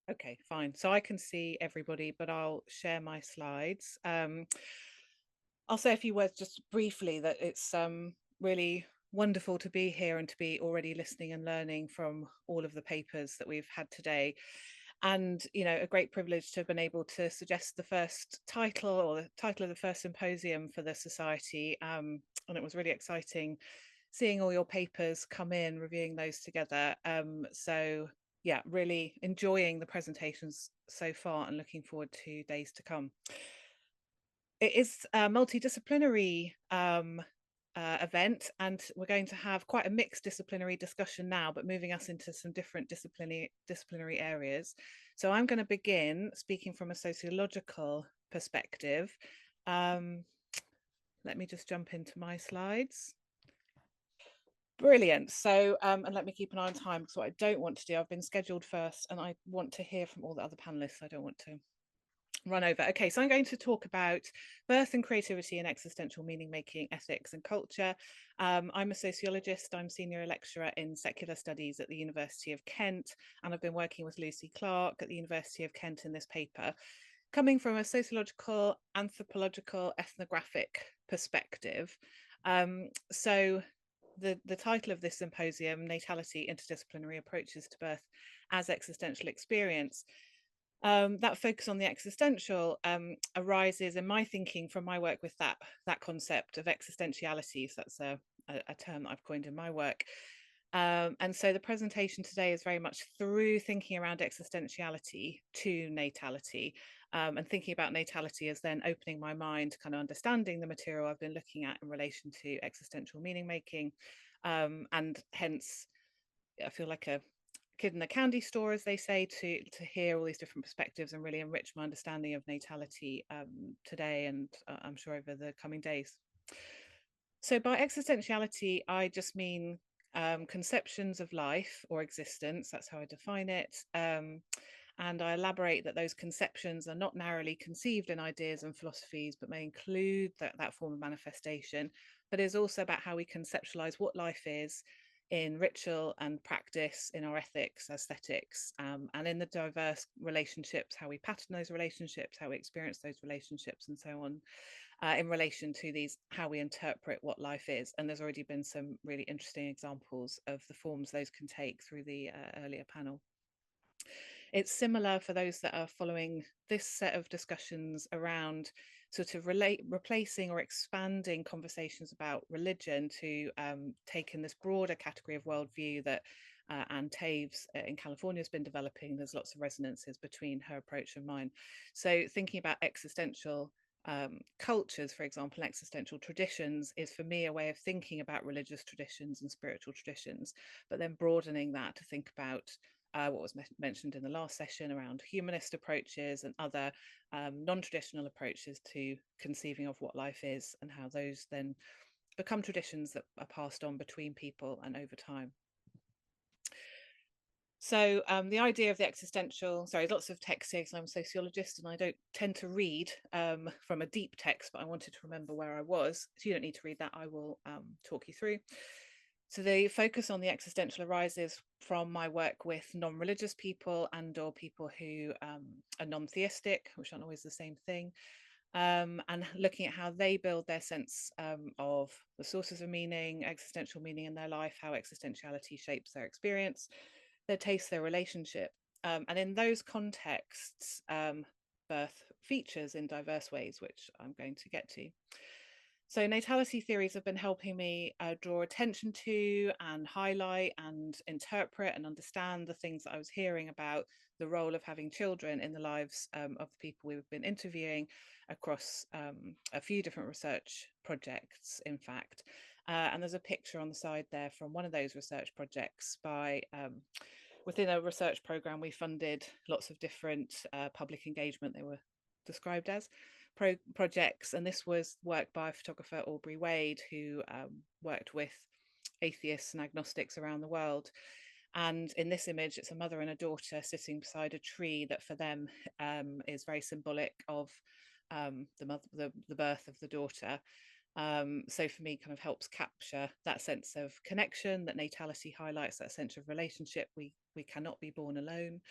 Okay, fine. So I can see everybody, but I'll share my slides. I'll say a few words just briefly that it's really wonderful to be here and to be already listening and learning from all of the papers that we've had today. And, a great privilege to have been able to suggest the first title or the title of the first symposium for the Society. And it was really exciting seeing all your papers come in, reviewing those together. So yeah, really enjoying the presentations so far and looking forward to days to come. It is a multidisciplinary event, and we're going to have quite a mixed disciplinary discussion now, but moving us into some different disciplinary areas. So I'm going to begin speaking from a sociological perspective. Um, Let me just jump into my slides. Brilliant. So, and let me keep an eye on time because what I don't want to do, I've been scheduled first and I want to hear from all the other panelists. I don't want to run over. Okay, so I'm going to talk about birth and creativity and existential meaning making, ethics and culture. I'm a sociologist. I'm senior lecturer in secular studies at the University of Kent, and I've been working with Lucy Clark at the University of Kent in this paper, coming from a sociological, anthropological, ethnographic perspective. So the title of this symposium, Natality, Interdisciplinary Approaches to Birth as Existential Experience, that focus on the existential arises in my thinking from my work with that concept of existentiality. So that's a term that I've coined in my work. And so the presentation today is very much through thinking around existentiality to natality, and thinking about natality as then opening my mind to kind of understanding the material I've been looking at in relation to existential meaning making. And hence, I feel like a kid in a candy store, as they say, to hear all these different perspectives and really enrich my understanding of natality today and I'm sure over the coming days. So by existentiality, I just mean conceptions of life or existence. That's how I define it. And I elaborate that those conceptions are not narrowly conceived in ideas and philosophies, but may include that form of manifestation, but is also about how we conceptualize what life is in ritual and practice, in our ethics, aesthetics, and in the diverse relationships, how we pattern those relationships, how we experience those relationships, and so on, in relation to these, how we interpret what life is. And there's already been some really interesting examples of the forms those can take through the earlier panel. It's similar for those that are following this set of discussions around sort of replacing or expanding conversations about religion to take in this broader category of worldview that Anne Taves in California has been developing. There's lots of resonances between her approach and mine. So thinking about existential cultures, for example, existential traditions is for me a way of thinking about religious traditions and spiritual traditions, but then broadening that to think about what was mentioned in the last session around humanist approaches and other non-traditional approaches to conceiving of what life is and how those then become traditions that are passed on between people and over time. So the idea of the existential, sorry, lots of text here because I'm a sociologist and I don't tend to read from a deep text, but I wanted to remember where I was. So you don't need to read that, I will talk you through. So the focus on the existential arises from my work with non-religious people and or people who are non-theistic, which aren't always the same thing, and looking at how they build their sense of the sources of meaning, existential meaning in their life, how existentiality shapes their experience, their taste, their relationship. And in those contexts, birth features in diverse ways, which I'm going to get to. So natality theories have been helping me draw attention to and highlight and interpret and understand the things that I was hearing about the role of having children in the lives of the people we've been interviewing across a few different research projects, in fact. And there's a picture on the side there from one of those research projects by within a research program, we funded lots of different public engagement, they were described as projects. And this was work by photographer Aubrey Wade, who worked with atheists and agnostics around the world. And in this image, it's a mother and a daughter sitting beside a tree that for them is very symbolic of the birth of the daughter. So for me, kind of helps capture that sense of connection that natality highlights, that sense of relationship. We cannot be born alone.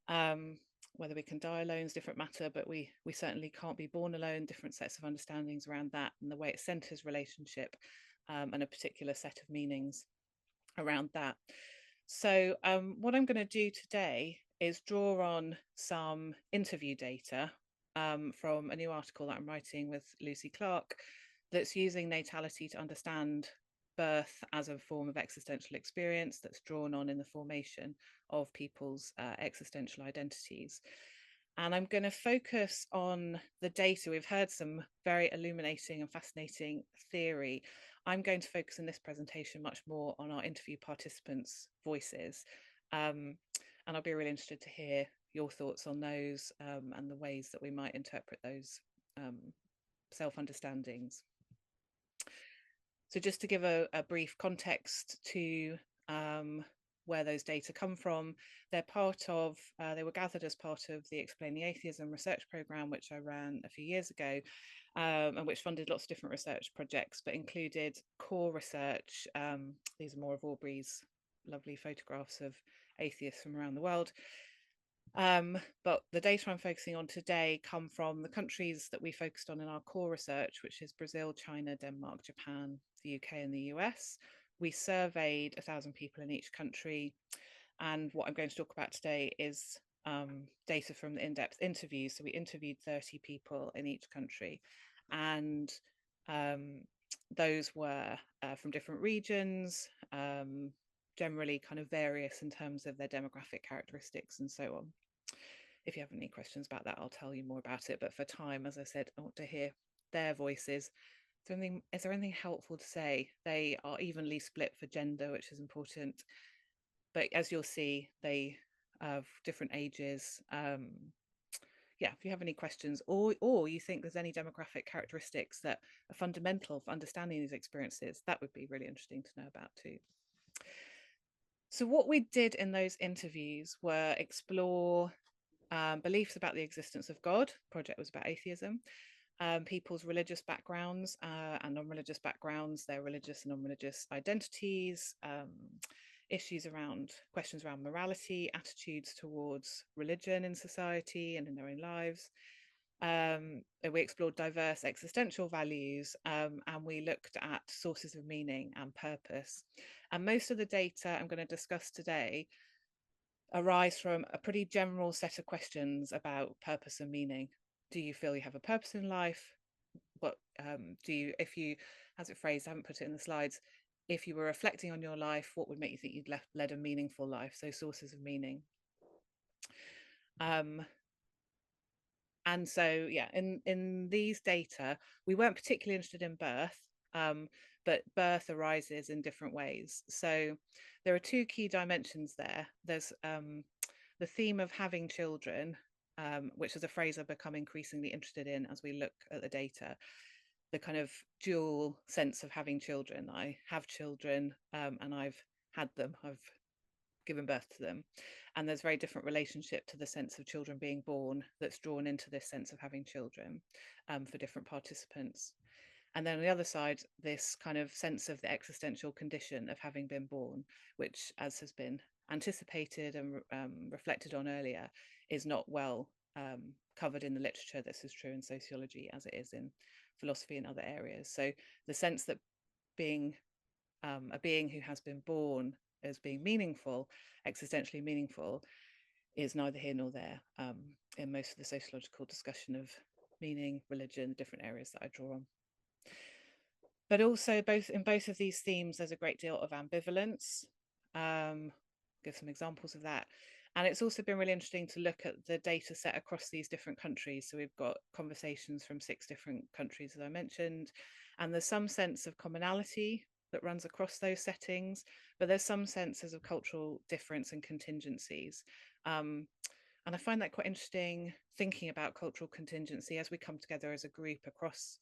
Whether we can die alone is different matter, but we certainly can't be born alone. Different sets of understandings around that, and the way it centers relationship, and a particular set of meanings around that. So what I'm going to do today is draw on some interview data from a new article that I'm writing with Lucy Clark that's using natality to understand birth as a form of existential experience that's drawn on in the formation of people's existential identities. And I'm going to focus on the data. We've heard some very illuminating and fascinating theory. I'm going to focus in this presentation much more on our interview participants' voices. And I'll be really interested to hear your thoughts on those and the ways that we might interpret those self-understandings. So just to give a brief context to where those data come from, they're part of, they were gathered as part of the Explaining Atheism research program, which I ran a few years ago, and which funded lots of different research projects, but included core research. These are more of Aubrey's lovely photographs of atheists from around the world. But the data I'm focusing on today come from the countries that we focused on in our core research, which is Brazil, China, Denmark, Japan, the UK and the US. We surveyed 1,000 people in each country. And what I'm going to talk about today is data from the in-depth interviews. So we interviewed 30 people in each country. And those were from different regions, generally kind of various in terms of their demographic characteristics and so on. If you have any questions about that, I'll tell you more about it. But for time, as I said, I want to hear their voices. Is there anything helpful to say? They are evenly split for gender, which is important. But as you'll see, they have different ages. Yeah, if you have any questions or you think there's any demographic characteristics that are fundamental for understanding these experiences, that would be really interesting to know about too. So what we did in those interviews were explore beliefs about the existence of God. The project was about atheism, people's religious backgrounds and non-religious backgrounds, their religious and non-religious identities, questions around morality, attitudes towards religion in society and in their own lives. We explored diverse existential values, and we looked at sources of meaning and purpose. And most of the data I'm going to discuss today arise from a pretty general set of questions about purpose and meaning. Do you feel you have a purpose in life? What do you, if you, as it phrased, I haven't put it in the slides, if you were reflecting on your life, what would make you think you'd led a meaningful life? So sources of meaning. And so, yeah, in these data, we weren't particularly interested in birth, but birth arises in different ways. So there are two key dimensions there. There's the theme of having children, which is a phrase I've become increasingly interested in as we look at the data. The kind of dual sense of having children. I have children and I've had them. I've given birth to them. And there's a very different relationship to the sense of children being born that's drawn into this sense of having children for different participants. And then on the other side, this kind of sense of the existential condition of having been born, which, as has been anticipated and reflected on earlier, is not well covered in the literature. This is true in sociology as it is in philosophy and other areas. So the sense that being a being who has been born as being meaningful, existentially meaningful, is neither here nor there in most of the sociological discussion of meaning, religion, different areas that I draw on. But also in both of these themes, there's a great deal of ambivalence. Give some examples of that. And it's also been really interesting to look at the data set across these different countries. So we've got conversations from 6 different countries, as I mentioned, and there's some sense of commonality that runs across those settings, but there's some senses of cultural difference and contingencies. And I find that quite interesting, thinking about cultural contingency as we come together as a group across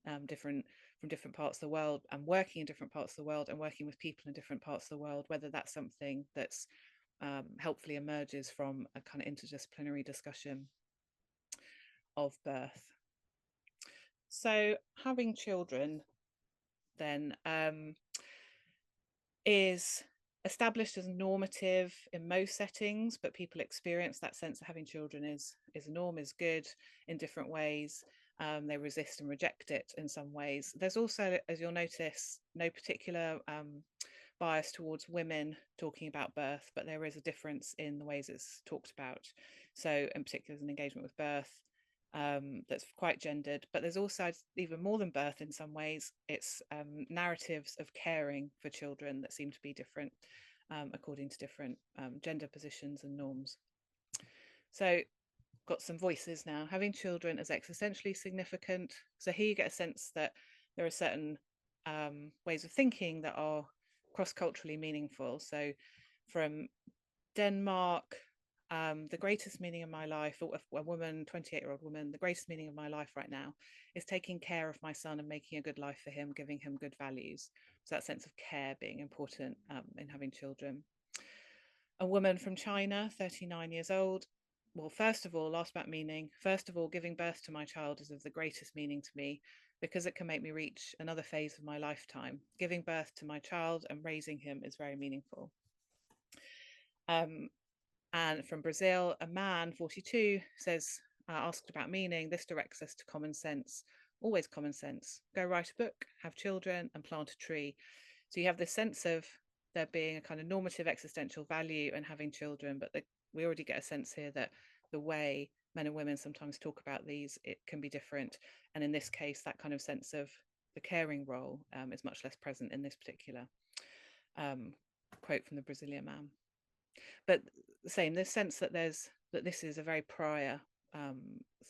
from different parts of the world and working in different parts of the world and working with people in different parts of the world, whether that's something that's helpfully emerges from a kind of interdisciplinary discussion of birth. So having children then is established as normative in most settings, but people experience that sense that having children is a norm, is good in different ways. They resist and reject it in some ways. There's also, as you'll notice, no particular bias towards women talking about birth, but there is a difference in the ways it's talked about. So in particular, there's an engagement with birth that's quite gendered, but there's also, even more than birth in some ways, it's narratives of caring for children that seem to be different according to different gender positions and norms. So got some voices now. Having children is existentially significant. So here you get a sense that there are certain ways of thinking that are cross-culturally meaningful. So from Denmark, the greatest meaning of my life, a woman, 28-year-old woman, the greatest meaning of my life right now is taking care of my son and making a good life for him, giving him good values. So that sense of care being important in having children. A woman from China, 39 years old. Well, first of all, asked about meaning. First of all, giving birth to my child is of the greatest meaning to me because it can make me reach another phase of my lifetime. Giving birth to my child and raising him is very meaningful. And from Brazil, a man, 42, says, asked about meaning, this directs us to common sense, always common sense. Go write a book, have children, and plant a tree. So you have this sense of there being a kind of normative existential value in having children, but we already get a sense here that the way men and women sometimes talk about these, it can be different. And in this case, that kind of sense of the caring role is much less present in this particular quote from the Brazilian man. But the same, this sense that this is a very prior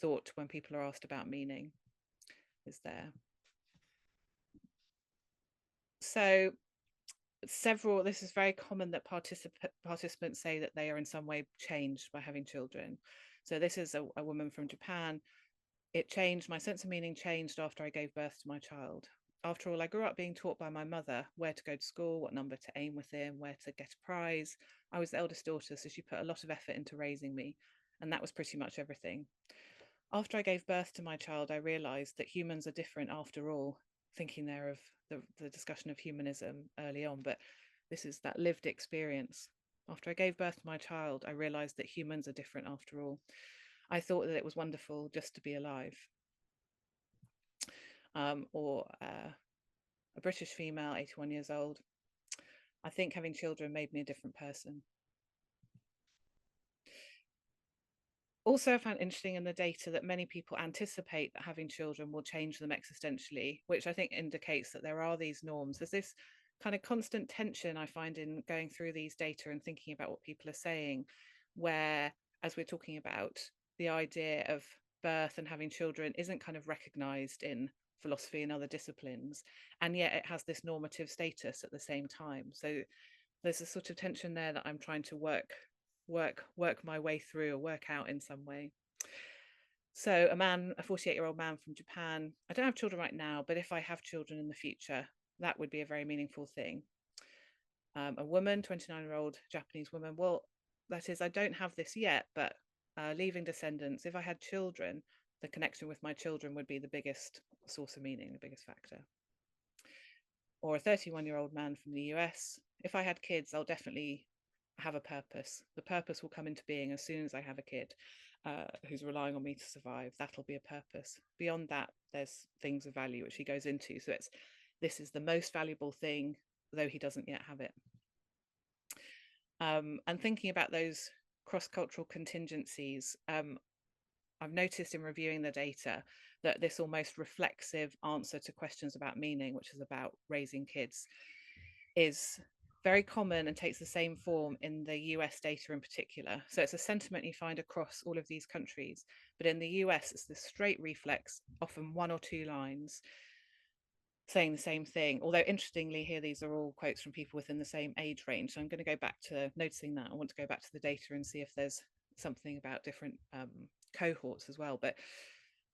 thought when people are asked about meaning is there. So this is very common that participants say that they are in some way changed by having children. So this is a woman from Japan. It changed, my sense of meaning changed after I gave birth to my child. After all, I grew up being taught by my mother where to go to school, what number to aim within, where to get a prize. I was the eldest daughter, so she put a lot of effort into raising me, and that was pretty much everything. After I gave birth to my child, I realized that humans are different after all, thinking there of the discussion of humanism early on, but this is that lived experience. After I gave birth to my child, I realized that humans are different after all. I thought that it was wonderful just to be alive. Or a British female, 81 years old. I think having children made me a different person. Also, I found interesting in the data that many people anticipate that having children will change them existentially, which I think indicates that there are these norms. There's this kind of constant tension I find in going through these data and thinking about what people are saying, where, as we're talking about, the idea of birth and having children isn't kind of recognized in philosophy and other disciplines, and yet it has this normative status at the same time. So there's a sort of tension there that I'm trying to work my way through or work out in some way. So a 48-year-old man from Japan, I don't have children right now, but if I have children in the future, that would be a very meaningful thing. A woman, 29-year-old Japanese woman, well, that is, I don't have this yet, but leaving descendants, if I had children, the connection with my children would be the biggest source of meaning, the biggest factor. Or a 31-year-old man from the US, if I had kids, I'll definitely have a purpose. The purpose will come into being as soon as I have a kid who's relying on me to survive. That'll be a purpose. Beyond that, there's things of value which he goes into. So this is the most valuable thing, though he doesn't yet have it. And thinking about those cross-cultural contingencies, I've noticed in reviewing the data that this almost reflexive answer to questions about meaning, which is about raising kids, is very common and takes the same form in the US data in particular. So it's a sentiment you find across all of these countries, but in the US, it's the straight reflex, often one or two lines saying the same thing. Although interestingly here, these are all quotes from people within the same age range. So I'm going to go back to noticing that. I want to go back to the data and see if there's something about different cohorts as well. But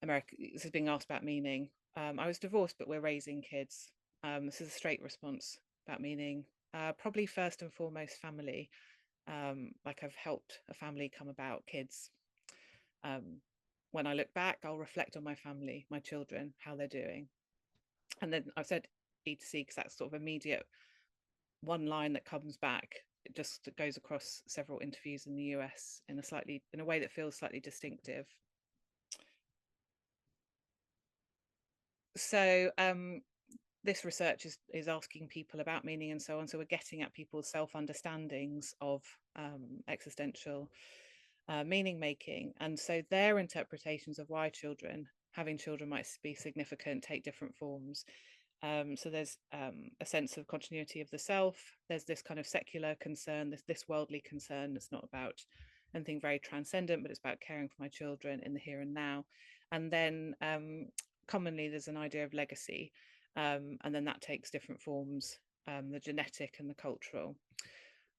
America, this is being asked about meaning. I was divorced, but we're raising kids. This is a straight response about meaning. Probably first and foremost family. Like I've helped a family come about, kids. When I look back, I'll reflect on my family, my children, how they're doing. And then I've said B2C because that's sort of immediate one line that comes back. It just goes across several interviews in the US in a way that feels slightly distinctive. So this research is asking people about meaning and so on. So we're getting at people's self-understandings of existential meaning making. And so their interpretations of why having children might be significant, take different forms. So there's a sense of continuity of the self. There's this kind of secular concern, this worldly concern that's not about anything very transcendent, but it's about caring for my children in the here and now. And then commonly there's an idea of legacy, and then that takes different forms, the genetic and the cultural.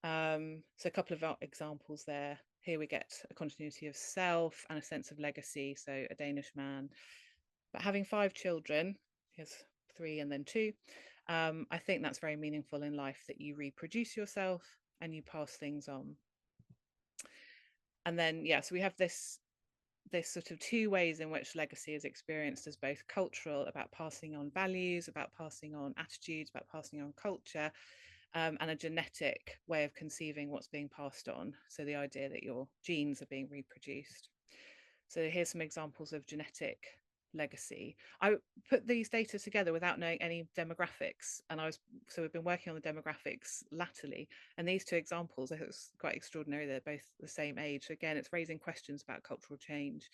So a couple of examples there. Here we get a continuity of self and a sense of legacy. So a Danish man, but having 5 children, here's 3 and then 2. I think that's very meaningful in life, that you reproduce yourself and you pass things on. And then, yeah, so we have this sort of 2 ways in which legacy is experienced as both cultural, about passing on values, about passing on attitudes, about passing on culture, and a genetic way of conceiving what's being passed on. So the idea that your genes are being reproduced. So here's some examples of genetic legacy. I put these data together without knowing any demographics, and so we've been working on the demographics latterly, and these 2 examples, I think it's quite extraordinary, they're both the same age. So again, it's raising questions about cultural change.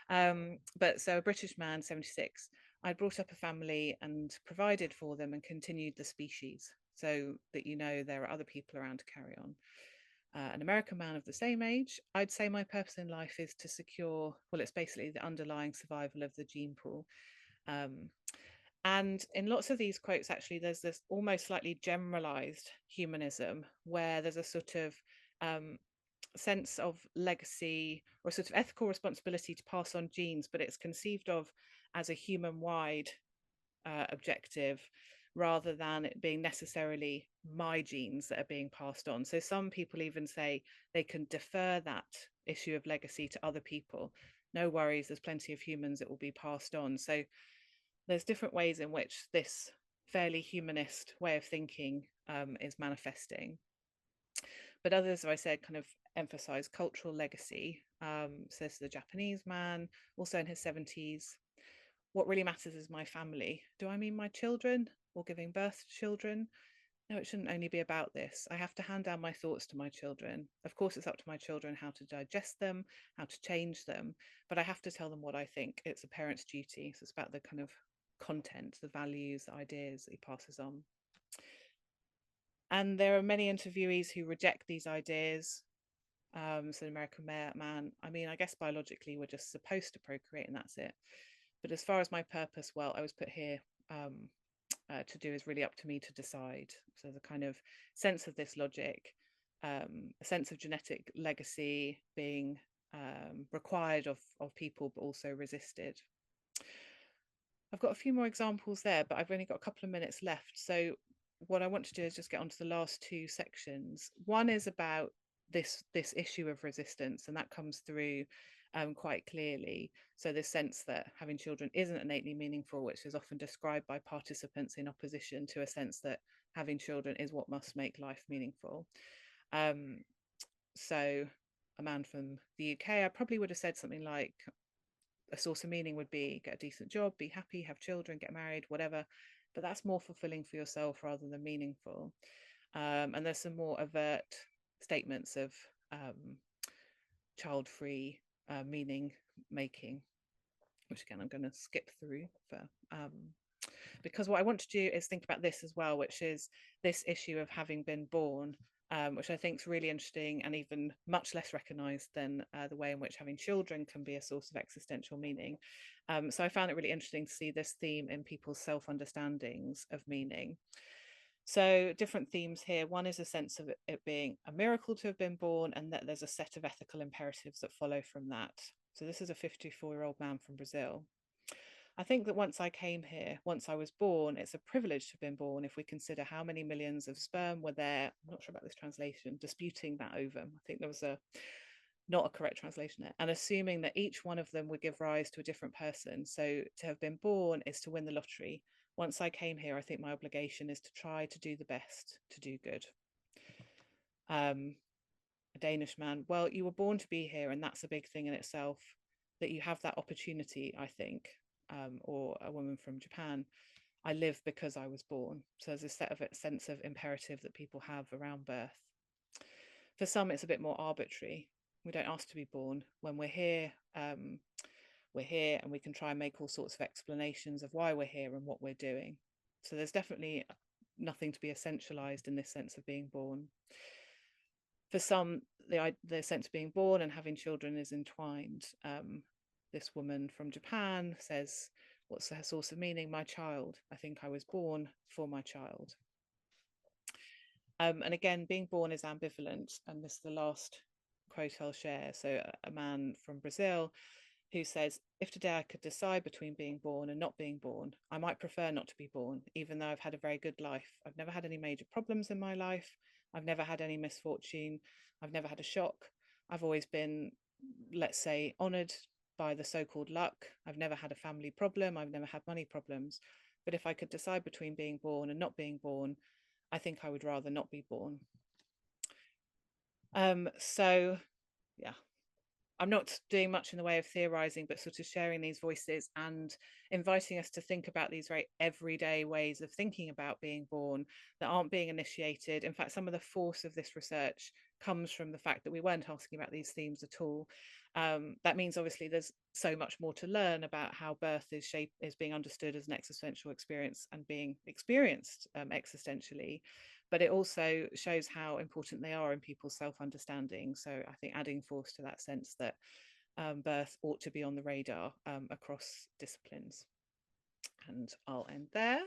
But so a British man, 76, I brought up a family and provided for them and continued the species, so that there are other people around to carry on. An American man of the same age, I'd say my purpose in life is to secure, well, it's basically the underlying survival of the gene pool. And in lots of these quotes, actually, there's this almost slightly generalized humanism, where there's a sort of sense of legacy or a sort of ethical responsibility to pass on genes, but it's conceived of as a human-wide objective, rather than it being necessarily my genes that are being passed on. So some people even say they can defer that issue of legacy to other people. No worries, there's plenty of humans that will be passed on. So there's different ways in which this fairly humanist way of thinking is manifesting. But others, as I said, kind of emphasize cultural legacy. So this is a Japanese man, also in his 70s. What really matters is my family. Do I mean my children or giving birth to children? No, it shouldn't only be about this. I have to hand down my thoughts to my children. Of course, it's up to my children how to digest them, how to change them, but I have to tell them what I think. It's a parent's duty. So it's about the kind of content, the values, the ideas that he passes on. And there are many interviewees who reject these ideas. So the American man, I mean, I guess biologically we're just supposed to procreate and that's it. But as far as my purpose, well, I was put here to do is really up to me to decide. So the kind of sense of this logic, a sense of genetic legacy being required of people, but also resisted. I've got a few more examples there, but I've only got a couple of minutes left. So what I want to do is just get onto the last 2 sections. One is about this issue of resistance, and that comes through quite clearly. So this sense that having children isn't innately meaningful, which is often described by participants in opposition to a sense that having children is what must make life meaningful. So a man from the UK, I probably would have said something like, a source of meaning would be get a decent job, be happy, have children, get married, whatever. But that's more fulfilling for yourself rather than meaningful. And there's some more overt statements of child-free meaning making, which again I'm going to skip through because what I want to do is think about this as well, which is this issue of having been born, which I think is really interesting and even much less recognised than the way in which having children can be a source of existential meaning. So I found it really interesting to see this theme in people's self-understandings of meaning. So different themes here. One is a sense of it being a miracle to have been born, and that there's a set of ethical imperatives that follow from that. So this is a 54-year-old man from Brazil. I think that once I came here, once I was born, it's a privilege to have been born if we consider how many millions of sperm were there. I'm not sure about this translation, disputing that ovum. I think there was not a correct translation there. And assuming that each one of them would give rise to a different person. So to have been born is to win the lottery. Once I came here, I think my obligation is to try to do the best, to do good. A Danish man, well, you were born to be here, and that's a big thing in itself, that you have that opportunity, I think. Or a woman from Japan, I live because I was born. So there's a sense of imperative that people have around birth. For some, it's a bit more arbitrary. We don't ask to be born. When we're here, and we can try and make all sorts of explanations of why we're here and what we're doing. So there's definitely nothing to be essentialized in this sense of being born. For some, the sense of being born and having children is entwined. This woman from Japan says, what's her source of meaning? My child. I think I was born for my child. And again, being born is ambivalent. And this is the last quote I'll share. So a man from Brazil who says, if today I could decide between being born and not being born, I might prefer not to be born, even though I've had a very good life. I've never had any major problems in my life. I've never had any misfortune. I've never had a shock. I've always been, let's say, honoured by the so-called luck. I've never had a family problem. I've never had money problems. But if I could decide between being born and not being born, I think I would rather not be born. So, yeah. I'm not doing much in the way of theorizing, but sort of sharing these voices and inviting us to think about these very everyday ways of thinking about being born that aren't being initiated. In fact, some of the force of this research comes from the fact that we weren't asking about these themes at all. That means obviously there's so much more to learn about how birth is being understood as an existential experience and being experienced existentially. But it also shows how important they are in people's self-understanding. So I think adding force to that sense that birth ought to be on the radar across disciplines. And I'll end there.